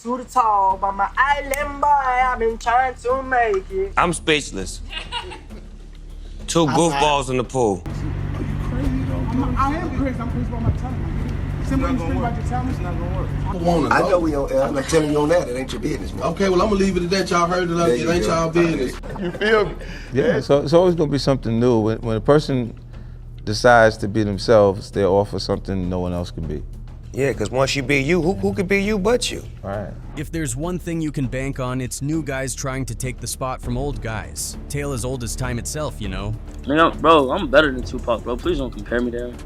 To the top, I'm an island boy, I've been trying to make it. I'm speechless. Two goofballs in the pool. I am crazy. I'm crazy about my talent. Simply straight about your talent. It's not gonna work. I know we on air. I'm not telling you on that. It ain't your business, man. Okay, well, I'm gonna leave it at that. Y'all heard it. It ain't y'all business. You feel me? Yeah, so it's always gonna be something new. When a person decides to be themselves, they're offer something no one else can be. Yeah, because once you be you, who could be you but you? Right. If there's one thing you can bank on, it's new guys trying to take the spot from old guys. Tale as old as time itself, you know? Man, bro, I'm better than Tupac, bro. Please don't compare me to him.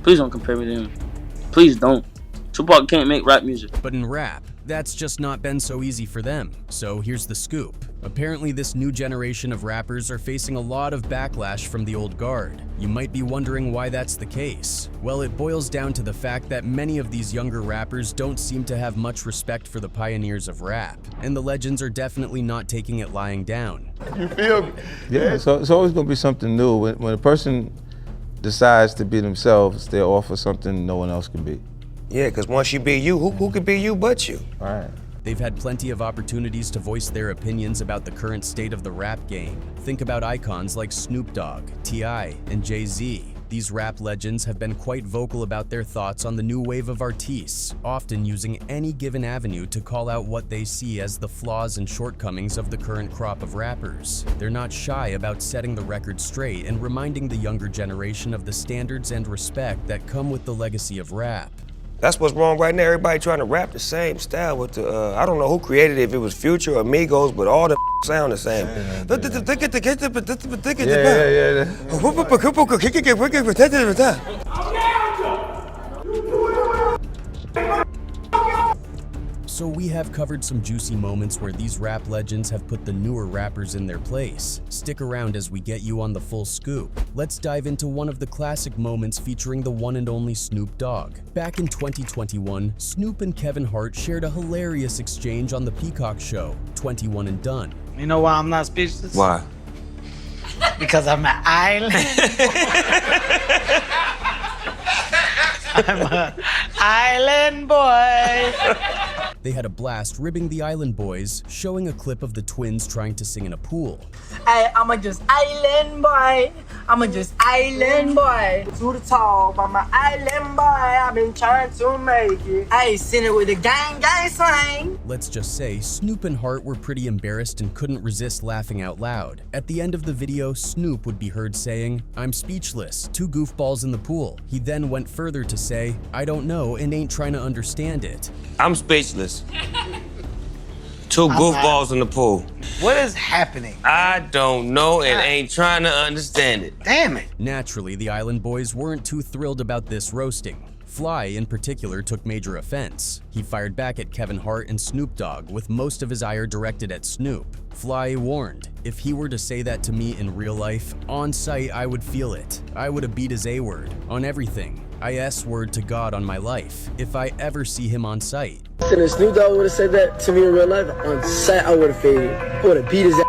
Please don't compare me to him. Please don't. Tupac can't make rap music. But in rap, that's just not been so easy for them. So here's the scoop. Apparently this new generation of rappers are facing a lot of backlash from the old guard. You might be wondering why that's the case. Well, it boils down to the fact that many of these younger rappers don't seem to have much respect for the pioneers of rap. And the legends are definitely not taking it lying down. You feel me? Yeah, so it's always gonna be something new. When a person decides to be themselves, they're offer something no one else can be. Yeah, because once you be you, who could be you but you? Right. They've had plenty of opportunities to voice their opinions about the current state of the rap game. Think about icons like Snoop Dogg, T.I., and Jay-Z. These rap legends have been quite vocal about their thoughts on the new wave of artists, often using any given avenue to call out what they see as the flaws and shortcomings of the current crop of rappers. They're not shy about setting the record straight and reminding the younger generation of the standards and respect that come with the legacy of rap. That's what's wrong right now. Everybody trying to rap the same style with the, I don't know who created it, if it was Future or Migos, but all the sound the same. So we have covered some juicy moments where these rap legends have put the newer rappers in their place. Stick around as we get you on the full scoop. Let's dive into one of the classic moments featuring the one and only Snoop Dogg. Back in 2021, Snoop and Kevin Hart shared a hilarious exchange on the Peacock show, 21 and Done. You know why I'm not speechless? Why? Because I'm an island. I'm an island boy. They had a blast ribbing the Island Boys, showing a clip of the twins trying to sing in a pool. Hey, I'm a just island boy. I'm a just island boy. To the top, I'm an island boy. I've been trying to make it. Hey, sing it with a gang slang. Let's just say Snoop and Hart were pretty embarrassed and couldn't resist laughing out loud. At the end of the video, Snoop would be heard saying, "I'm speechless, two goofballs in the pool." He then went further to say, "I don't know and ain't trying to understand it." I'm speechless. Two goofballs in the pool. What is happening? I don't know and ain't trying to understand it. Damn it. Naturally, the Island Boys weren't too thrilled about this roasting. Fly, in particular, took major offense. He fired back at Kevin Hart and Snoop Dogg, with most of his ire directed at Snoop. Fly warned, "If he were to say that to me in real life, on sight I would feel it. I would have beat his A-word on everything. I S-word to God on my life, if I ever see him on sight." And if Snoop Dogg would have said that to me in real life, on sight I would have faded. I would have beat his ass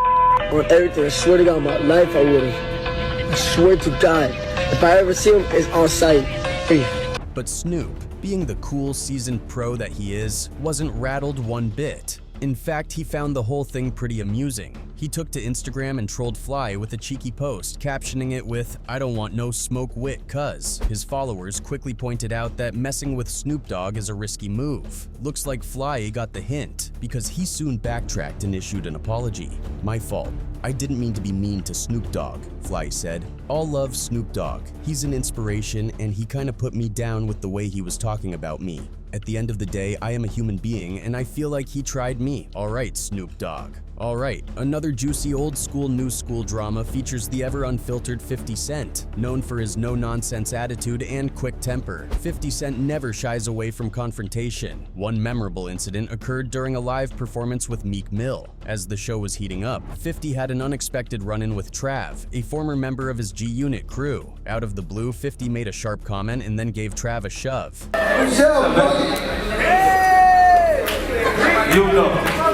on everything. I swear to God, my life I would have. I swear to God, if I ever see him, it's on sight. Hey. But Snoop, being the cool, seasoned pro that he is, wasn't rattled one bit. In fact, he found the whole thing pretty amusing. He took to Instagram and trolled Fly with a cheeky post, captioning it with, "I don't want no smoke wit cuz." His followers quickly pointed out that messing with Snoop Dogg is a risky move. Looks like Fly got the hint, because he soon backtracked and issued an apology. "My fault. I didn't mean to be mean to Snoop Dogg," Fly said. "All love Snoop Dogg. He's an inspiration and he kinda put me down with the way he was talking about me. At the end of the day, I am a human being and I feel like he tried me. Alright, Snoop Dogg." Alright, another juicy old school, new school drama features the ever unfiltered 50 Cent. Known for his no-nonsense attitude and quick temper, 50 Cent never shies away from confrontation. One memorable incident occurred during a live performance with Meek Mill. As the show was heating up, 50 had an unexpected run-in with Trav, a former member of his G-Unit crew. Out of the blue, 50 made a sharp comment and then gave Trav a shove.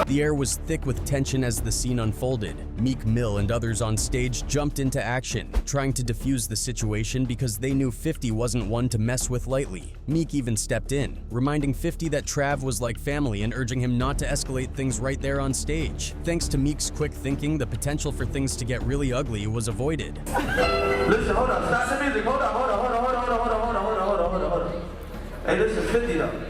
The The air was thick with tension as the scene unfolded. Meek Mill and others on stage jumped into action, trying to defuse the situation because they knew 50 wasn't one to mess with lightly. Meek even stepped in, reminding 50 that Trav was like family and urging him not to escalate things right there on stage. Thanks to Meek's quick thinking, the potential for things to get really ugly was avoided. Listen, hold on, stop the music. Hold on. Hey, listen, 50 though.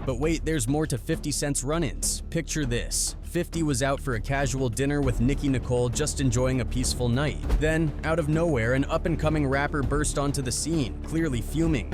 But wait, there's more to 50 Cent's run-ins. Picture this. 50 was out for a casual dinner with Nicki Nicole, just enjoying a peaceful night. Then, out of nowhere, an up-and-coming rapper burst onto the scene, clearly fuming.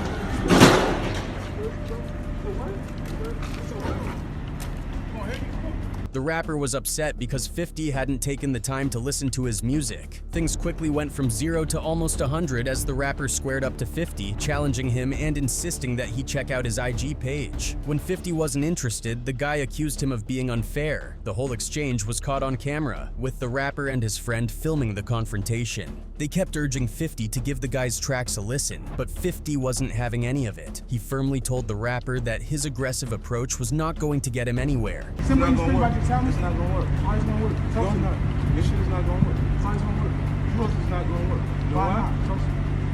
The rapper was upset because 50 hadn't taken the time to listen to his music. Things quickly went from 0 to almost 100 as the rapper squared up to 50, challenging him and insisting that he check out his IG page. When 50 wasn't interested, the guy accused him of being unfair. The whole exchange was caught on camera, with the rapper and his friend filming the confrontation. They kept urging 50 to give the guy's tracks a listen, but 50 wasn't having any of it. He firmly told the rapper that his aggressive approach was not going to get him anywhere. It's not gonna work. It's not gonna work. How is it gonna work? Tell me. This shit is not gonna work. How is it gonna work? It's not gonna work. You know why?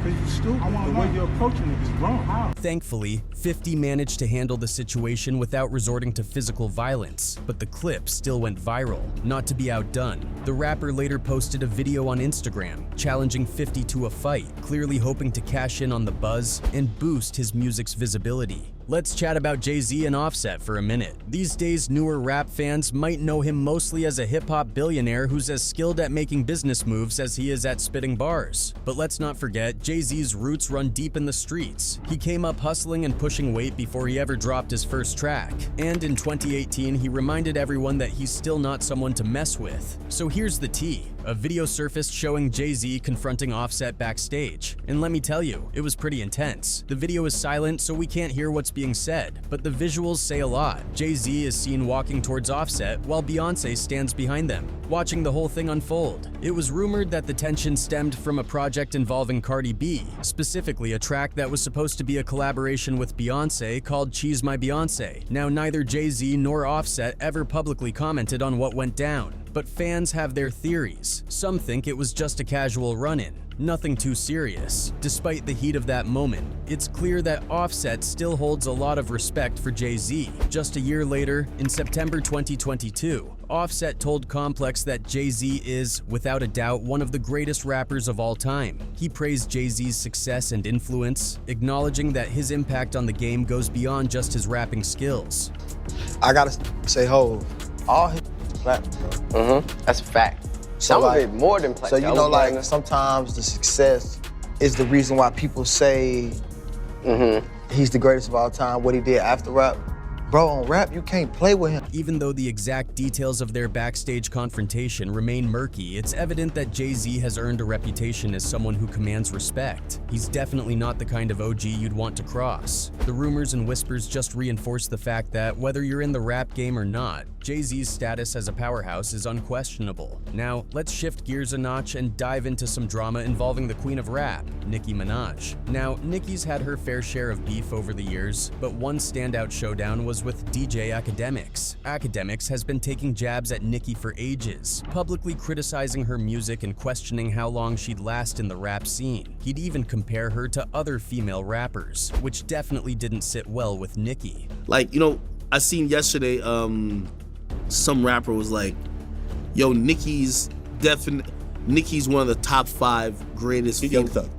Because you're stupid. The way you're approaching it is wrong. How? Thankfully, 50 managed to handle the situation without resorting to physical violence, but the clip still went viral. Not to be outdone, the rapper later posted a video on Instagram challenging 50 to a fight, clearly hoping to cash in on the buzz and boost his music's visibility. Let's chat about Jay-Z and Offset for a minute. These days, newer rap fans might know him mostly as a hip-hop billionaire who's as skilled at making business moves as he is at spitting bars. But let's not forget, Jay-Z's roots run deep in the streets. He came up hustling and pushing weight before he ever dropped his first track. And in 2018, he reminded everyone that he's still not someone to mess with. So here's the tea. A video surfaced showing Jay-Z confronting Offset backstage. And let me tell you, it was pretty intense. The video is silent, so we can't hear what's being said, but the visuals say a lot. Jay-Z is seen walking towards Offset while Beyonce stands behind them, watching the whole thing unfold. It was rumored that the tension stemmed from a project involving Cardi B, specifically a track that was supposed to be a collaboration with Beyonce called Cheese My Beyonce. Now, neither Jay-Z nor Offset ever publicly commented on what went down, but fans have their theories. Some think it was just a casual run-in, nothing too serious. Despite the heat of that moment, it's clear that Offset still holds a lot of respect for Jay-Z. Just a year later, in September 2022, Offset told Complex that Jay-Z is, without a doubt, one of the greatest rappers of all time. He praised Jay-Z's success and influence, acknowledging that his impact on the game goes beyond just his rapping skills. I gotta say, Hov, all his platinum, bro. That's a fact. So Some like, of it more than platinum. So you know, like sometimes the success is the reason why people say he's the greatest of all time. What he did after rap, bro, on rap you can't play with him. Even though the exact details of their backstage confrontation remain murky, it's evident that Jay-Z has earned a reputation as someone who commands respect. He's definitely not the kind of OG you'd want to cross. The rumors and whispers just reinforce the fact that whether you're in the rap game or not, Jay-Z's status as a powerhouse is unquestionable. Now, let's shift gears a notch and dive into some drama involving the queen of rap, Nicki Minaj. Now, Nicki's had her fair share of beef over the years, but one standout showdown was with DJ Academics. Academics has been taking jabs at Nicki for ages, publicly criticizing her music and questioning how long she'd last in the rap scene. He'd even compare her to other female rappers, which definitely didn't sit well with Nicki. Like, you know, I seen yesterday, some rapper was like, yo, Nicki's one of the top 5 greatest Young Thug.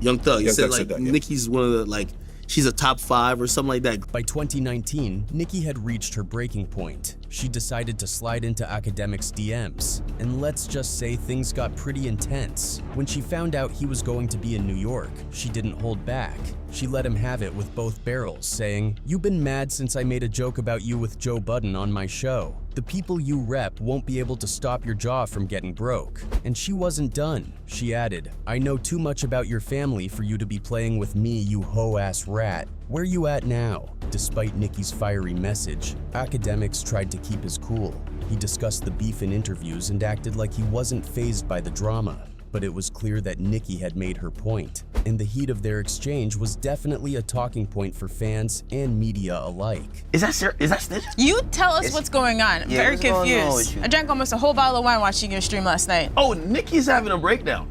Young Thug. He said like that, yeah. Nicki's one of the, like, she's a top 5 or something like that. By 2019, Nicki had reached her breaking point. She decided to slide into Academics' DMs, and let's just say things got pretty intense. When she found out he was going to be in New York, she didn't hold back. She let him have it with both barrels, saying, "You've been mad since I made a joke about you with Joe Budden on my show. The people you rep won't be able to stop your jaw from getting broke." And she wasn't done. She added, "I know too much about your family for you to be playing with me, you hoe-ass rat. Where you at now?" Despite Nicki's fiery message, Academics tried to keep his cool. He discussed the beef in interviews and acted like he wasn't fazed by the drama. but it was clear that Nicki had made her point, and the heat of their exchange was definitely a talking point for fans and media alike. Is that snitch? You tell us what's going on. I'm very confused. I drank almost a whole bottle of wine watching your stream last night. Oh, Nicki's having a breakdown.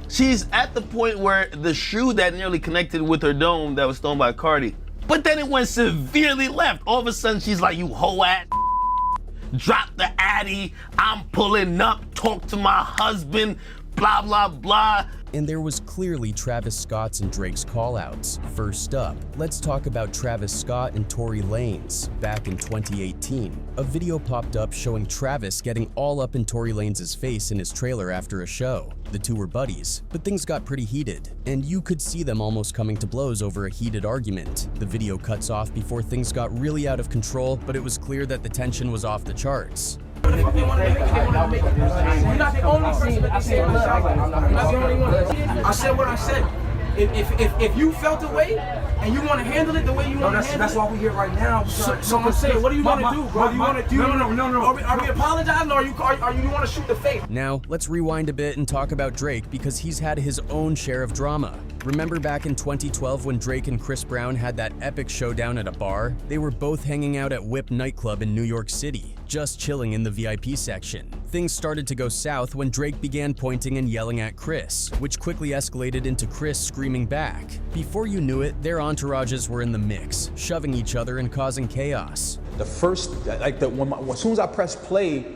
She's at the point where the shoe that nearly connected with her dome that was stolen by Cardi, but then it went severely left. All of a sudden, she's like, you hoe ass. Drop the addy, I'm pulling up, talk to my husband, blah, blah, blah. And there was clearly Travis Scott's and Drake's callouts. First up, let's talk about Travis Scott and Tory Lanez. Back in 2018, a video popped up showing Travis getting all up in Tory Lanez's face in his trailer after a show. The two were buddies, but things got pretty heated, and you could see them almost coming to blows over a heated argument. The video cuts off before things got really out of control, but it was clear that the tension was off the charts. You're not the only person that they say on the side. You're not the only one. I said what I said. If you felt the way and you want to handle it the way you want to handle it, that's why we're here right now. So I'm saying, what do you want to do, bro? No. Are we apologizing, or you want to shoot the face? Now let's rewind a bit and talk about Drake, because he's had his own share of drama. Remember back in 2012 when Drake and Chris Brown had that epic showdown at a bar? They were both hanging out at Whip nightclub in New York City, just chilling in the VIP section. Things started to go south when Drake began pointing and yelling at Chris, which quickly escalated into Chris screaming back. Before you knew it, their entourages were in the mix, shoving each other and causing chaos. The first, as soon as I pressed play,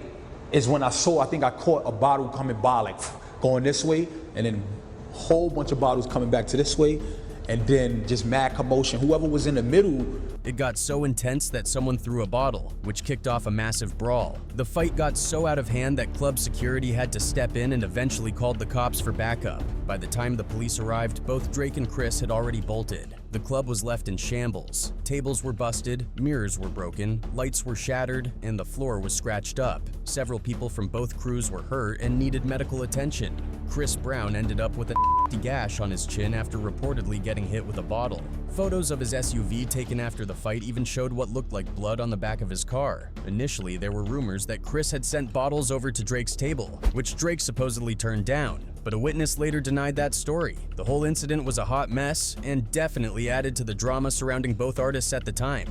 is when I think I caught a bottle coming by, like going this way, and then a whole bunch of bottles coming back to this way, and then just mad commotion. Whoever was in the middle. It got so intense that someone threw a bottle, which kicked off a massive brawl. The fight got so out of hand that club security had to step in and eventually called the cops for backup. By the time the police arrived, both Drake and Chris had already bolted. The club was left in shambles. Tables were busted, mirrors were broken, lights were shattered, and the floor was scratched up. Several people from both crews were hurt and needed medical attention. Chris Brown ended up with a gash on his chin after reportedly getting hit with a bottle. Photos of his SUV taken after the fight even showed what looked like blood on the back of his car. Initially, there were rumors that Chris had sent bottles over to Drake's table, which Drake supposedly turned down, but a witness later denied that story. The whole incident was a hot mess and definitely added to the drama surrounding both artists at the time.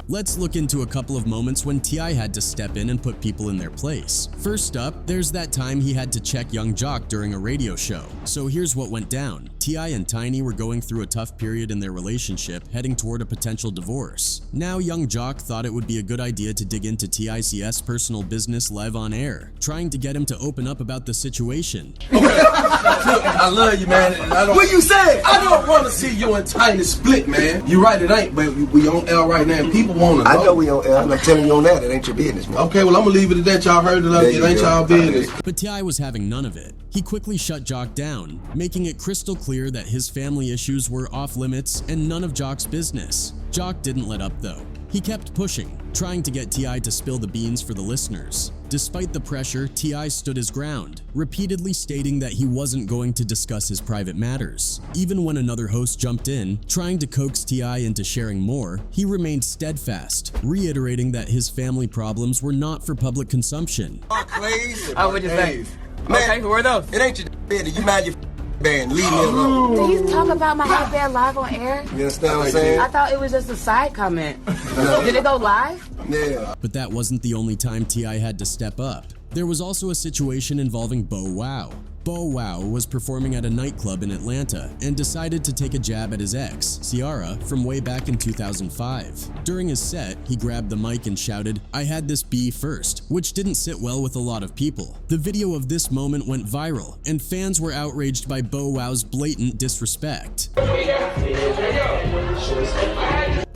Let's look into a couple of moments when T.I. had to step in and put people in their place. First up, there's that time he had to check Young Jock during a radio show. So here's what went down. T.I. and Tiny were going through a tough period in their relationship, heading toward a potential divorce. Now Young Jock thought it would be a good idea to dig into T.I.'s personal business live on air, trying to get him to open up about the situation. I love you, man. What you say? I don't want to see you and Tiny split, man. You right, it ain't, but we on L right now, and people want to know. I know we on L. I'm not telling you on that. It ain't your business, man. Okay, well, I'm gonna leave it at that. Y'all heard it up. It ain't y'all business. But T.I. was having none of it. He quickly shut Jock down, making it crystal clear that his family issues were off limits and none of Jock's business. Jock didn't let up though. He kept pushing, trying to get T.I. to spill the beans for the listeners. Despite the pressure, T.I. stood his ground, repeatedly stating that he wasn't going to discuss his private matters. Even when another host jumped in, trying to coax T.I. into sharing more, he remained steadfast, reiterating that his family problems were not for public consumption. I would just say, Okay, who are those? It ain't your business. You mind your band. Leave me alone. Do you talk about my headband live on air? You understand what I'm saying? I thought it was just a side comment. Did it go live? Yeah. But that wasn't the only time T.I. had to step up. There was also a situation involving Bow Wow. Bow Wow was performing at a nightclub in Atlanta and decided to take a jab at his ex, Ciara, from way back in 2005. During his set, he grabbed the mic and shouted, "I had this bee first," which didn't sit well with a lot of people. The video of this moment went viral, and fans were outraged by Bow Wow's blatant disrespect.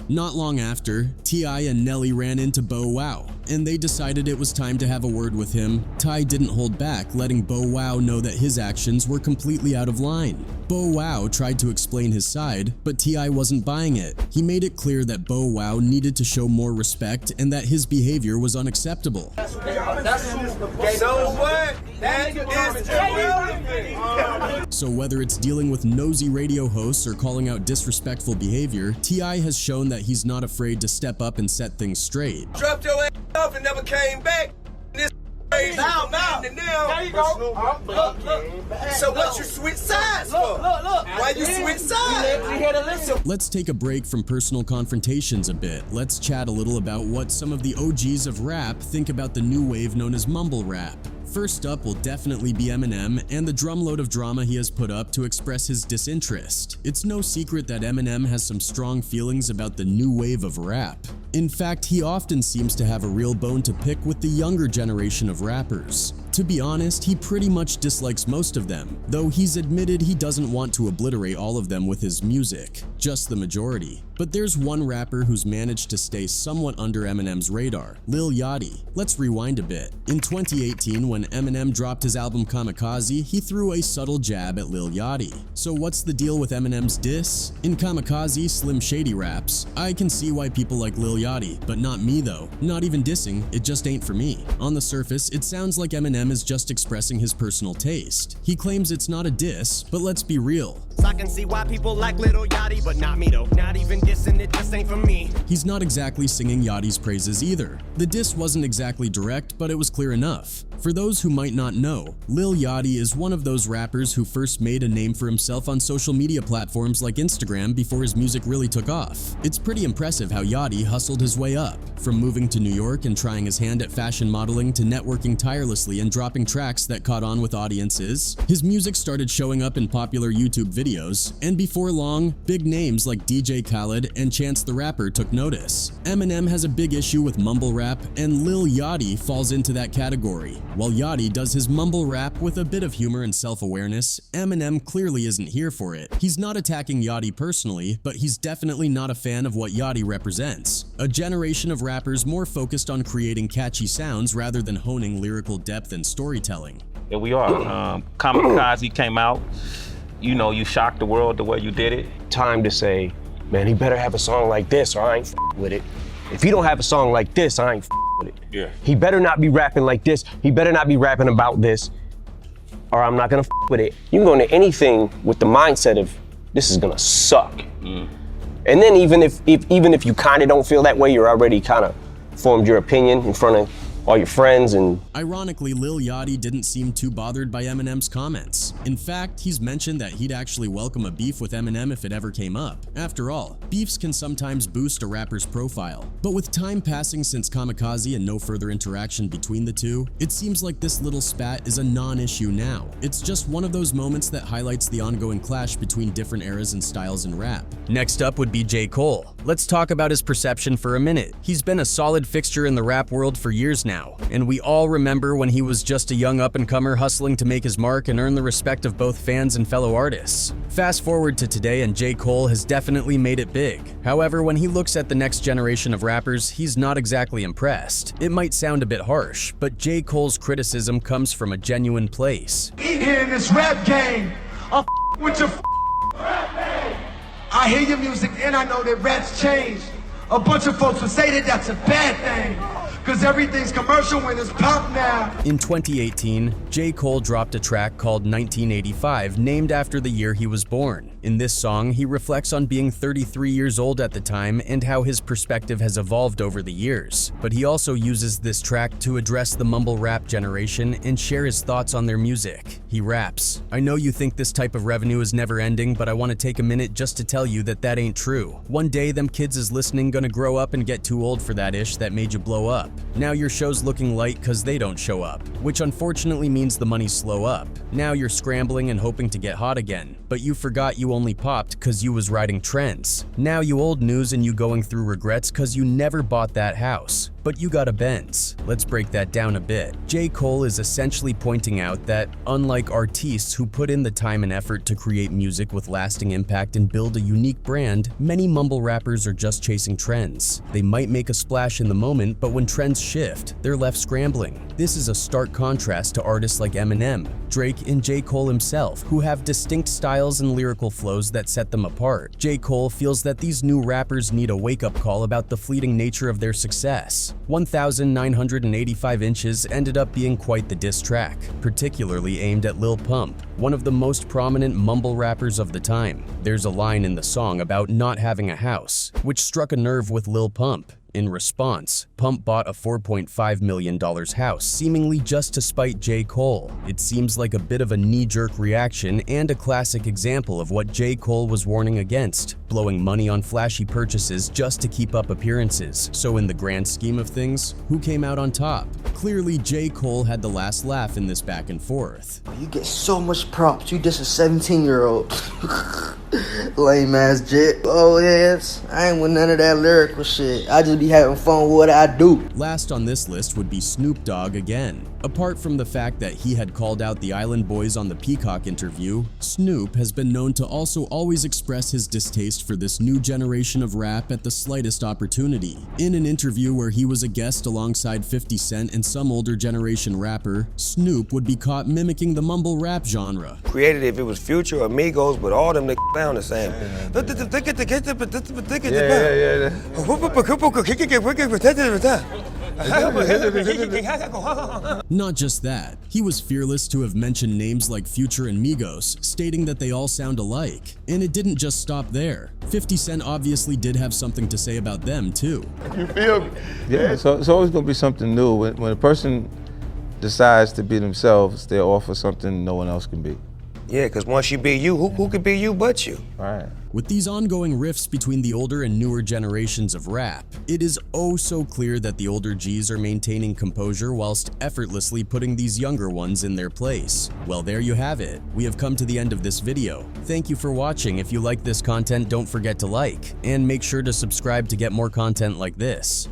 Not long after, T.I. and Nelly ran into Bow Wow, and they decided it was time to have a word with him. Ty didn't hold back, letting Bow Wow know that his actions were completely out of line. Bow Wow tried to explain his side, but T.I. wasn't buying it. He made it clear that Bow Wow needed to show more respect and that his behavior was unacceptable. So what? That is irrelevant. So whether it's dealing with nosy radio hosts or calling out disrespectful behavior, T.I. has shown that he's not afraid to step up and set things straight. Dropped your ass off and never came back. This now. There you go. Look. So what you switch sides for? Look. Why you switch sides? Let's take a break from personal confrontations a bit. Let's chat a little about what some of the OGs of rap think about the new wave known as mumble rap. First up will definitely be Eminem and the drumload of drama he has put up to express his disinterest. It's no secret that Eminem has some strong feelings about the new wave of rap. In fact, he often seems to have a real bone to pick with the younger generation of rappers. To be honest, he pretty much dislikes most of them, though he's admitted he doesn't want to obliterate all of them with his music, just the majority. But there's one rapper who's managed to stay somewhat under Eminem's radar, Lil Yachty. Let's rewind a bit. In 2018, when Eminem dropped his album Kamikaze, he threw a subtle jab at Lil Yachty. So what's the deal with Eminem's diss? In Kamikaze, Slim Shady raps, "I can see why people like Lil Yachty, but not me though. Not even dissing, it just ain't for me." On the surface, it sounds like Eminem is just expressing his personal taste. He claims it's not a diss, but let's be real. I can see why people like Lil Yachty, but not me though. Not even dissing, it just ain't for me. He's not exactly singing Yachty's praises either. The diss wasn't exactly direct, but it was clear enough. For those who might not know, Lil Yachty is one of those rappers who first made a name for himself on social media platforms like Instagram before his music really took off. It's pretty impressive how Yachty hustled his way up, from moving to New York and trying his hand at fashion modeling to networking tirelessly and dropping tracks that caught on with audiences. His music started showing up in popular YouTube videos, and before long, big names like DJ Khaled and Chance the Rapper took notice. Eminem has a big issue with mumble rap, and Lil Yachty falls into that category. While Yachty does his mumble rap with a bit of humor and self-awareness, Eminem clearly isn't here for it. He's not attacking Yachty personally, but he's definitely not a fan of what Yachty represents. A generation of rappers more focused on creating catchy sounds rather than honing lyrical depth and storytelling. Here we are. Kamikaze came out. You know, you shocked the world the way you did it. Time to say, man, he better have a song like this or I ain't with it. If he don't have a song like this, I ain't with it. Yeah. He better not be rapping like this. He better not be rapping about this or I'm not gonna with it. You can go into anything with the mindset of this is gonna suck. And then even if you kind of don't feel that way, you're already kind of formed your opinion in front of all your friends and... Ironically, Lil Yachty didn't seem too bothered by Eminem's comments. In fact, he's mentioned that he'd actually welcome a beef with Eminem if it ever came up. After all, beefs can sometimes boost a rapper's profile. But with time passing since Kamikaze and no further interaction between the two, it seems like this little spat is a non-issue now. It's just one of those moments that highlights the ongoing clash between different eras and styles in rap. Next up would be J. Cole. Let's talk about his perception for a minute. He's been a solid fixture in the rap world for years now, and we all remember when he was just a young up-and-comer hustling to make his mark and earn the respect of both fans and fellow artists. Fast forward to today and J. Cole has definitely made it big. However, when he looks at the next generation of rappers, he's not exactly impressed. It might sound a bit harsh, but J. Cole's criticism comes from a genuine place. Here in this rap game, I'm with your rap game. I hear your music and I know that rap's changed. A bunch of folks would say that that's a bad thing, cause everything's commercial when it's pop now. In 2018, J. Cole dropped a track called 1985, named after the year he was born. In this song, he reflects on being 33 years old at the time and how his perspective has evolved over the years. But he also uses this track to address the mumble rap generation and share his thoughts on their music. He raps, "I know you think this type of revenue is never ending, but I want to take a minute just to tell you that that ain't true. One day them kids is listening gonna grow up and get too old for that ish that made you blow up. Now your show's looking light cause they don't show up, which unfortunately means the money's slow up. Now you're scrambling and hoping to get hot again, but you forgot you only popped cause you was riding trends. Now you old news and you going through regrets cause you never bought that house, but you got a Benz." Let's break that down a bit. J. Cole is essentially pointing out that, unlike artists who put in the time and effort to create music with lasting impact and build a unique brand, many mumble rappers are just chasing trends. They might make a splash in the moment, but when trends shift, they're left scrambling. This is a stark contrast to artists like Eminem, Drake, and J. Cole himself, who have distinct styles styles and lyrical flows that set them apart. J. Cole feels that these new rappers need a wake-up call about the fleeting nature of their success. 1,985 Inches ended up being quite the diss track, particularly aimed at Lil Pump, one of the most prominent mumble rappers of the time. There's a line in the song about not having a house, which struck a nerve with Lil Pump. In response, Pump bought a $4.5 million house, seemingly just to spite J. Cole. It seems like a bit of a knee-jerk reaction and a classic example of what J. Cole was warning against, blowing money on flashy purchases just to keep up appearances. So in the grand scheme of things, who came out on top? Clearly, J. Cole had the last laugh in this back and forth. You get so much props. You just a 17-year-old. Lame ass jit. Oh yes, I ain't with none of that lyrical shit. I just be having fun with what I do. Last on this list would be Snoop Dogg again. Apart from the fact that he had called out the Island Boys on the Peacock interview, Snoop has been known to also always express his distaste for this new generation of rap at the slightest opportunity. In an interview where he was a guest alongside 50 Cent and some older generation rapper, Snoop would be caught mimicking the mumble rap genre. Created if it was Future or Migos, but all them niggas sound the same. Not just that, he was fearless to have mentioned names like Future and Migos, stating that they all sound alike. And it didn't just stop there. 50 Cent obviously did have something to say about them too. You feel me? Yeah, so it's always gonna be something new. When a person decides to be themselves, they'll offer something no one else can be. Yeah, because once you be you, who could be you but you? Right. With these ongoing rifts between the older and newer generations of rap, it is oh so clear that the older Gs are maintaining composure whilst effortlessly putting these younger ones in their place. Well, there you have it. We have come to the end of this video. Thank you for watching. If you like this content, don't forget to like, and make sure to subscribe to get more content like this.